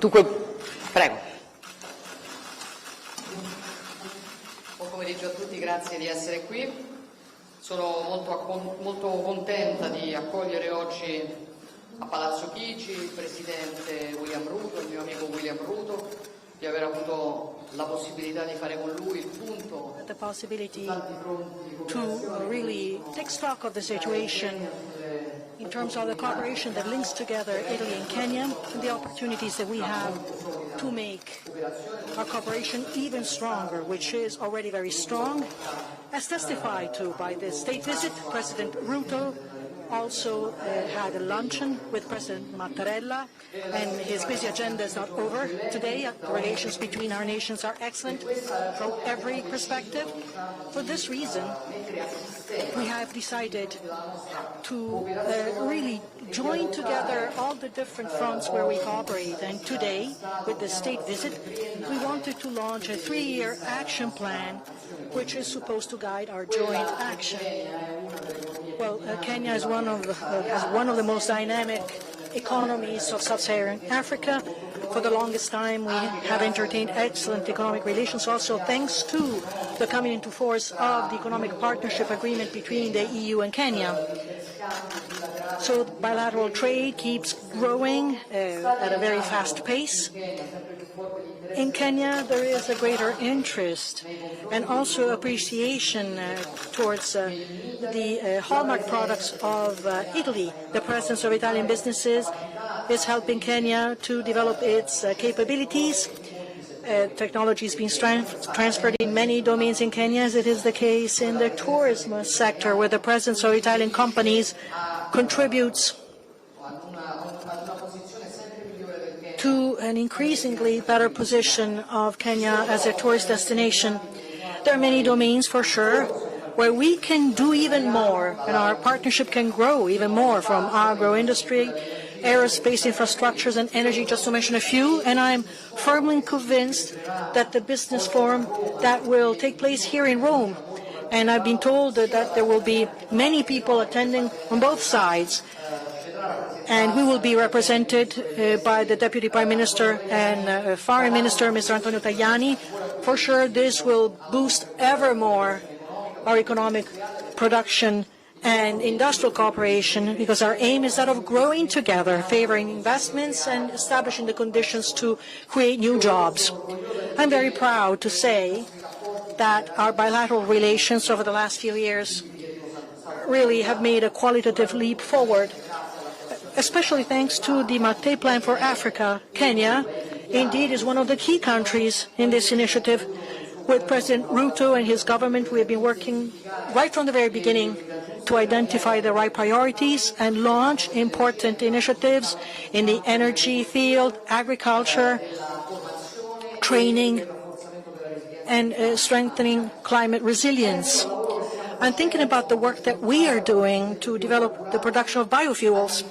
Dunque, prego. Buon pomeriggio a tutti, grazie di essere qui. Sono molto contenta di accogliere oggi a Palazzo Chigi il Presidente William Ruto, il mio amico William Ruto, di aver avuto la possibilità di fare con lui il punto. The possibility to really take stock of the situation in terms of the cooperation that links together Italy and Kenya, and the opportunities that we have to make our cooperation even stronger, which is already very strong, as testified to by the state visit. President Ruto also had a luncheon with President Mattarella, and his busy agenda is not over today. The relations between our nations are excellent from every perspective. For this reason, we have decided to really join together all the different fronts where we cooperate. And today, with the state visit, we wanted to launch a 3-year action plan which is supposed to guide our joint action. Well, Kenya is has one of the most dynamic economies of sub-Saharan Africa. For the longest time, we have entertained excellent economic relations, also thanks to the coming into force of the Economic Partnership Agreement between the EU and Kenya. So bilateral trade keeps growing at a very fast pace. In Kenya, there is a greater interest and also appreciation towards the hallmark products of Italy. The presence of Italian businesses is helping Kenya to develop its capabilities. Technology is being transferred in many domains in Kenya, as it is the case in the tourism sector, where the presence of Italian companies contributes to an increasingly better position of Kenya as a tourist destination. There are many domains, for sure, where we can do even more, and our partnership can grow even more, from agro-industry, aerospace infrastructures, and energy, just to mention a few. And I'm firmly convinced that the business forum that will take place here in Rome, and I've been told that there will be many people attending on both sides, and we will be represented by the Deputy Prime Minister and Foreign Minister, Mr. Antonio Tajani. For sure, this will boost ever more our economic production and industrial cooperation, because our aim is that of growing together, favoring investments and establishing the conditions to create new jobs. I'm very proud to say that our bilateral relations over the last few years really have made a qualitative leap forward, especially thanks to the Mate Plan for Africa. Kenya, indeed, is one of the key countries in this initiative. With President Ruto and his government, we have been working right from the very beginning to identify the right priorities and launch important initiatives in the energy field, agriculture, training, and strengthening climate resilience. I'm thinking about the work that we are doing to develop the production of biofuels,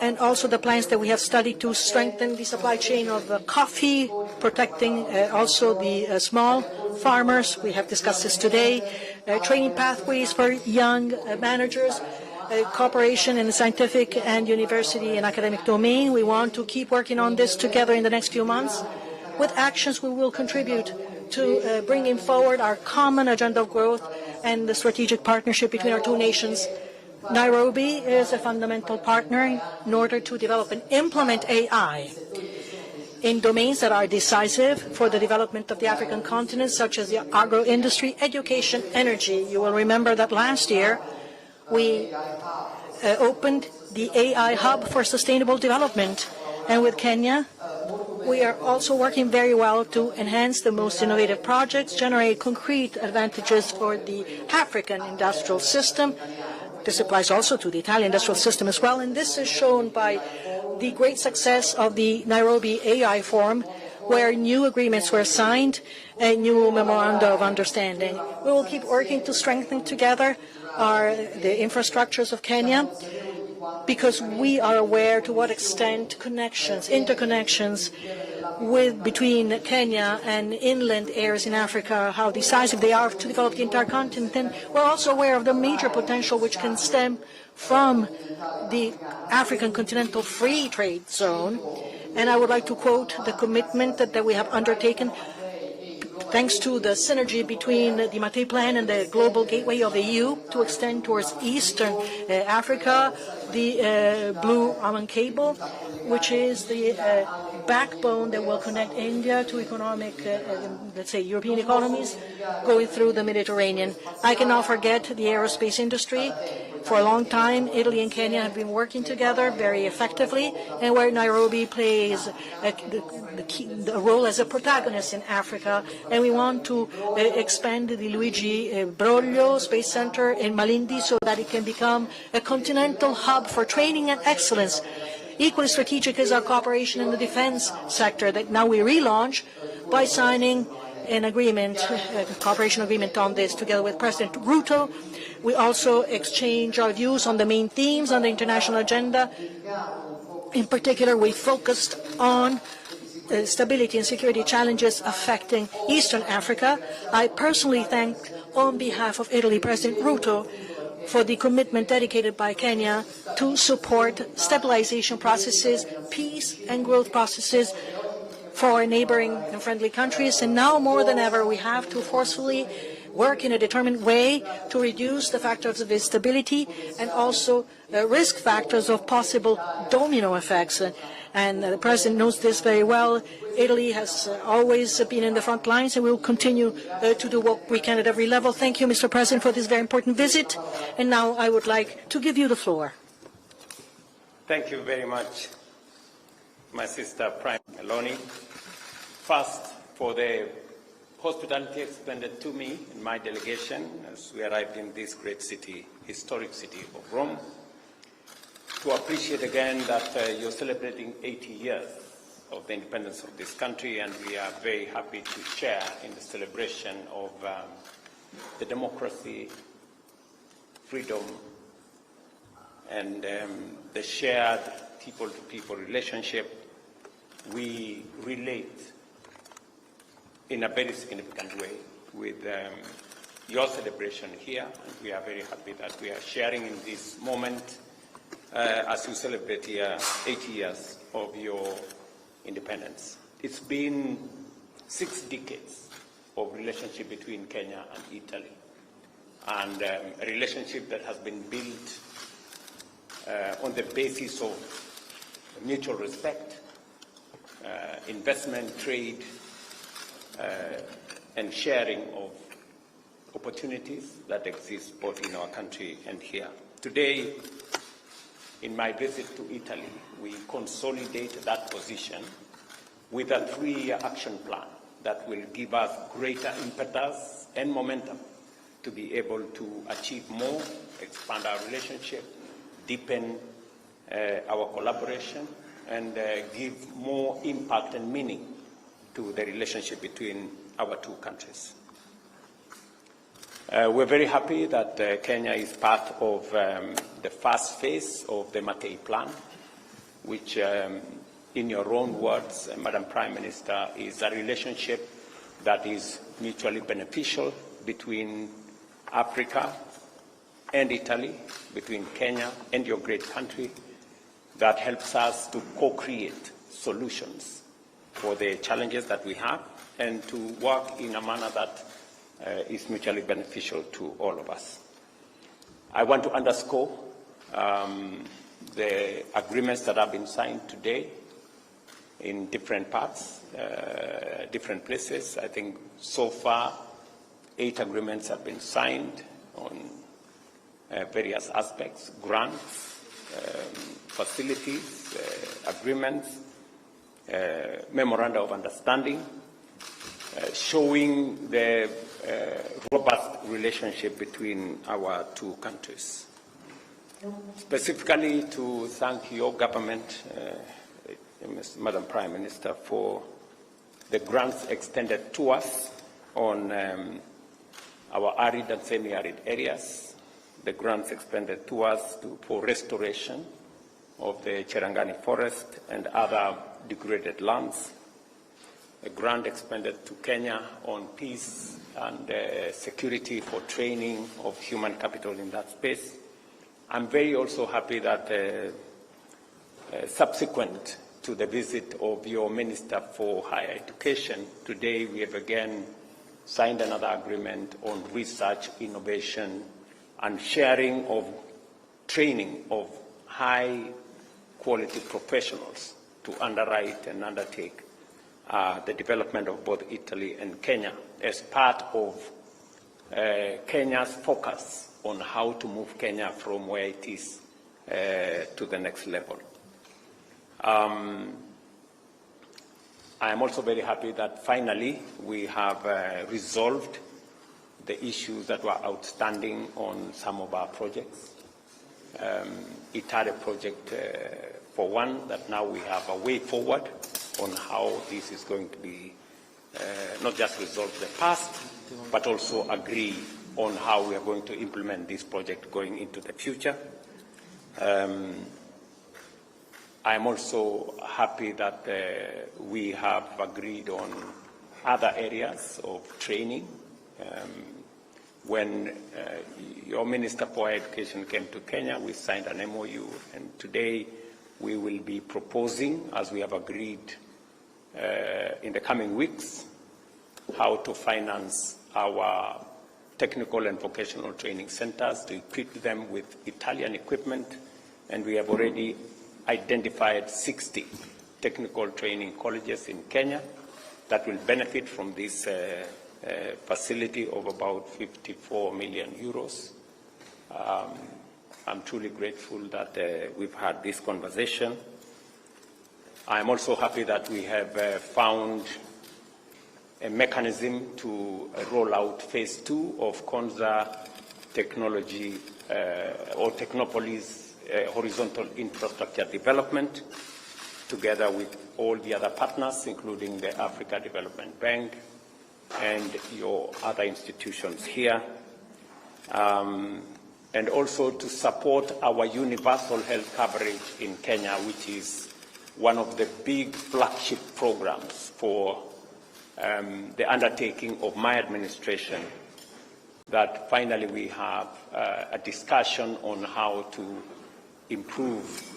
and also the plans that we have studied to strengthen the supply chain of coffee, protecting also the small farmers. We have discussed this today. Training pathways for young managers, cooperation in the scientific and university and academic domain. We want to keep working on this together in the next few months. With actions, we will contribute to bringing forward our common agenda of growth and the strategic partnership between our two nations. Nairobi is a fundamental partner in order to develop and implement AI in domains that are decisive for the development of the African continent, such as the agro-industry, education, energy. You will remember that last year we opened the AI Hub for Sustainable Development, and with Kenya we are also working very well to enhance the most innovative projects, generate concrete advantages for the African industrial system. This applies also to the Italian industrial system as well, and this is shown by the great success of the Nairobi AI Forum, where new agreements were signed and new memoranda of understanding. We will keep working to strengthen together the infrastructures of Kenya, because we are aware to what extent interconnections between Kenya and inland areas in Africa, how decisive they are to develop the entire continent. And we're also aware of the major potential which can stem from the African Continental Free Trade Zone, And I would like to quote the commitment that we have undertaken thanks to the synergy between the Mattei Plan and the Global Gateway of the EU to extend towards Eastern Africa, the Blue Almond Cable, which is the backbone that will connect India to economic, let's say, European economies going through the Mediterranean. I cannot forget the aerospace industry. For a long time, Italy and Kenya have been working together very effectively, and where Nairobi plays the role as a protagonist in Africa. And we want to expand the Luigi Broglio Space Center in Malindi so that it can become a continental hub for training and excellence. Equally strategic is our cooperation in the defense sector that now we relaunch by signing an agreement, a cooperation agreement on this together with President Ruto. We also exchange our views on the main themes on the international agenda. In particular, we focused on stability and security challenges affecting Eastern Africa. I personally thank, on behalf of Italy, President Ruto for the commitment dedicated by Kenya to support stabilization processes, peace and growth processes for our neighboring and friendly countries. And now more than ever, we have to forcefully work in a determined way to reduce the factors of instability and also risk factors of possible domino effects. And the President knows this very well. Italy has always been in the front lines, and we will continue to do what we can at every level. Thank you, Mr. President, for this very important visit. And now I would like to give you the floor. Thank you very much, my sister Prime Meloni. First, for the hospitality extended to me and my delegation as we arrived in this great city, historic city of Rome, to appreciate again that you're celebrating 80 years of the independence of this country, and we are very happy to share in the celebration of the democracy, freedom, and the shared people-to-people relationship. We relate in a very significant way with your celebration here, and we are very happy that we are sharing in this moment as you celebrate here 80 years of your independence. It's been 6 decades of relationship between Kenya and Italy, and a relationship that has been built on the basis of mutual respect, investment, trade, and sharing of opportunities that exist both in our country and here. Today, in my visit to Italy, we consolidate that position with a 3-year action plan that will give us greater impetus and momentum to be able to achieve more, expand our relationship, deepen our collaboration, and give more impact and meaning to the relationship between our 2 countries. We're very happy that Kenya is part of the first phase of the Mattei Plan, which, in your own words, Madam Prime Minister, is a relationship that is mutually beneficial between Africa and Italy, between Kenya and your great country, that helps us to co-create solutions for the challenges that we have and to work in a manner that is mutually beneficial to all of us. I want to underscore the agreements that have been signed today in different parts, different places. I think so far 8 agreements have been signed on various aspects, grants, facilities, agreements, memoranda of understanding, showing the robust relationship between our 2 countries. Specifically to thank your government, Madam Prime Minister, for the grants extended to us on our arid and semi-arid areas, the grants extended to us for restoration of the Cherangani forest and other degraded lands, a grant expended to Kenya on peace and security for training of human capital in that space. I'm very also happy that subsequent to the visit of your Minister for Higher Education. Today we have again signed another agreement on research, innovation, and sharing of training of high-quality professionals to underwrite and undertake the development of both Italy and Kenya as part of Kenya's focus on how to move Kenya from where it is to the next level. I am also very happy that finally we have resolved the issues that were outstanding on some of our projects. Itare project, for one, that now we have a way forward on how this is going to be not just resolve the past, but also agree on how we are going to implement this project going into the future. I am also happy that we have agreed on other areas of training. When your Minister for Education came to Kenya, we signed an MOU, and today we will be proposing, as we have agreed in the coming weeks, how to finance our technical and vocational training centers, to equip them with Italian equipment, and we have already identified 60 technical training colleges in Kenya that will benefit from this facility of about 54 million euros. I'm truly grateful that we've had this conversation. I'm also happy that we have found a mechanism to roll out phase 2 of Konza technology or Technopolis horizontal infrastructure development, together with all the other partners, including the Africa Development Bank and your other institutions here, and also to support our universal health coverage in Kenya, which is one of the big flagship programs for the undertaking of my administration, that finally we have a discussion on how to improve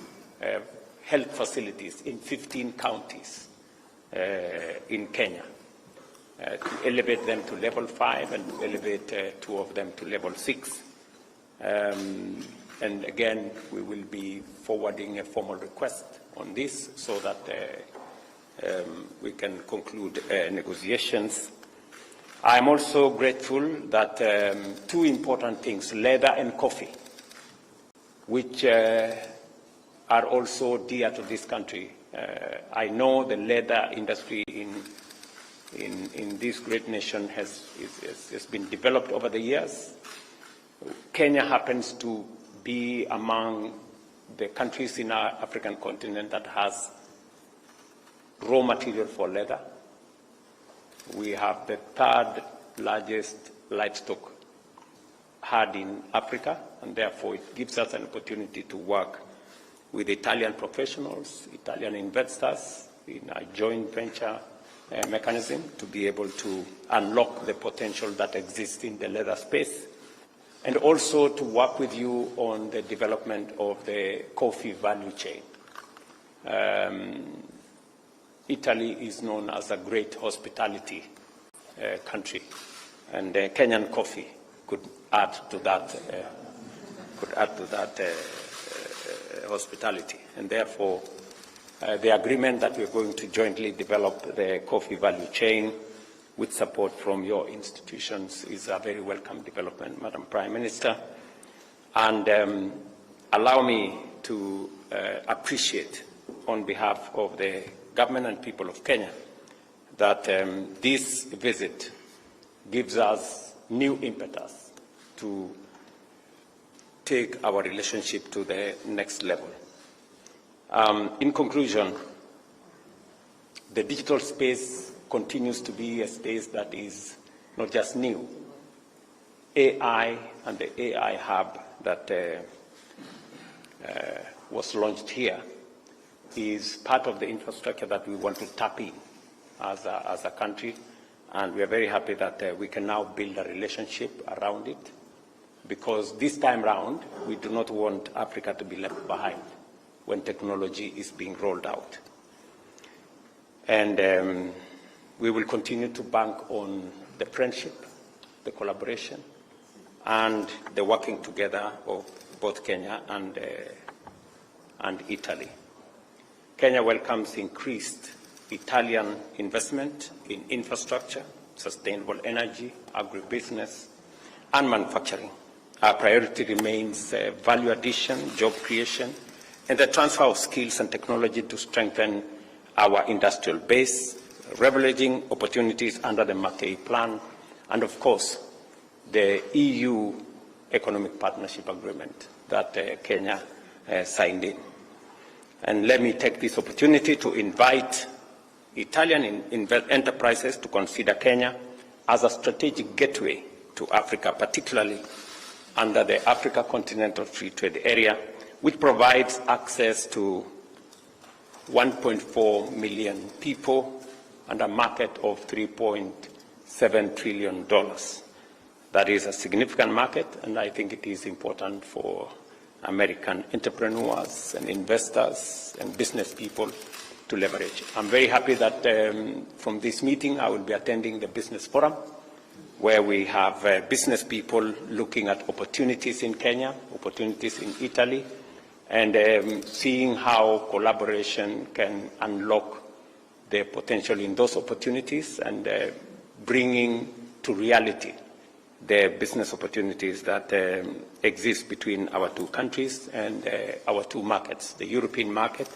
health facilities in 15 counties in Kenya, to elevate them to level 5 and to elevate 2 of them to level 6. And again, we will be forwarding a formal request on this so that we can conclude negotiations. I am also grateful that 2 important things, leather and coffee, which are also dear to this country. I know the leather industry in this great nation has been developed over the years. Kenya happens to be among the countries in our African continent that has raw material for leather. We have the 3rd largest livestock herd in Africa, and therefore it gives us an opportunity to work with Italian professionals, Italian investors in a joint venture mechanism to be able to unlock the potential that exists in the leather space, and also to work with you on the development of the coffee value chain. Italy is known as a great hospitality country, and Kenyan coffee could add to that. Hospitality, and therefore the agreement that we're going to jointly develop the coffee value chain with support from your institutions is a very welcome development, Madam Prime Minister. And allow me to appreciate on behalf of the government and people of Kenya that this visit gives us new impetus to take our relationship to the next level. In conclusion, the digital space continues to be a space that is not just new. AI and the AI hub that was launched here is part of the infrastructure that we want to tap in as a country, and we are very happy that we can now build a relationship around it, because this time round we do not want Africa to be left behind when technology is being rolled out. And we will continue to bank on the friendship, the collaboration, and the working together of both Kenya and Italy. Kenya welcomes increased Italian investment in infrastructure, sustainable energy, agribusiness, and manufacturing. Our priority remains value addition, job creation, and the transfer of skills and technology to strengthen our industrial base, leveraging opportunities under the Mackay Plan, and of course, the EU Economic Partnership Agreement that Kenya signed in. And let me take this opportunity to invite Italian enterprises to consider Kenya as a strategic gateway to Africa, particularly under the Africa Continental Free Trade Area, which provides access to 1.4 million people and a market of $3.7 trillion. That is a significant market, and I think it is important for American entrepreneurs and investors and business people to leverage. I'm very happy that from this meeting I will be attending the Business Forum, where we have business people looking at opportunities in Kenya, opportunities in Italy, and seeing how collaboration can unlock the potential in those opportunities and bringing to reality the business opportunities that exist between our two countries and our two markets, the European market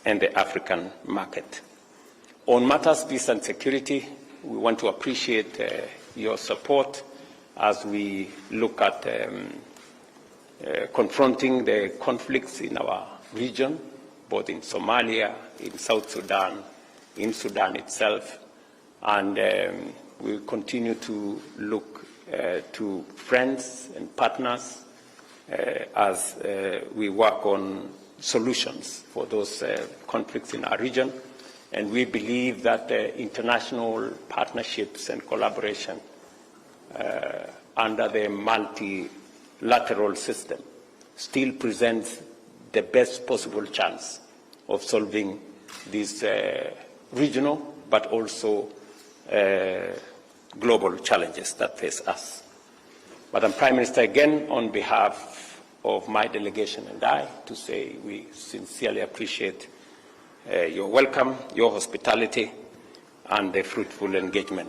and the African market. On matters peace and security, we want to appreciate your support as we look at confronting the conflicts in our region, both in Somalia, in South Sudan, in Sudan itself, and we continue to look to friends and partners as we work on solutions for those conflicts in our region. And we believe that international partnerships and collaboration under the multilateral system still presents the best possible chance of solving these regional but also global challenges that face us. Madam Prime Minister, again, on behalf of my delegation and I, to say we sincerely appreciate your welcome, your hospitality, and the fruitful engagement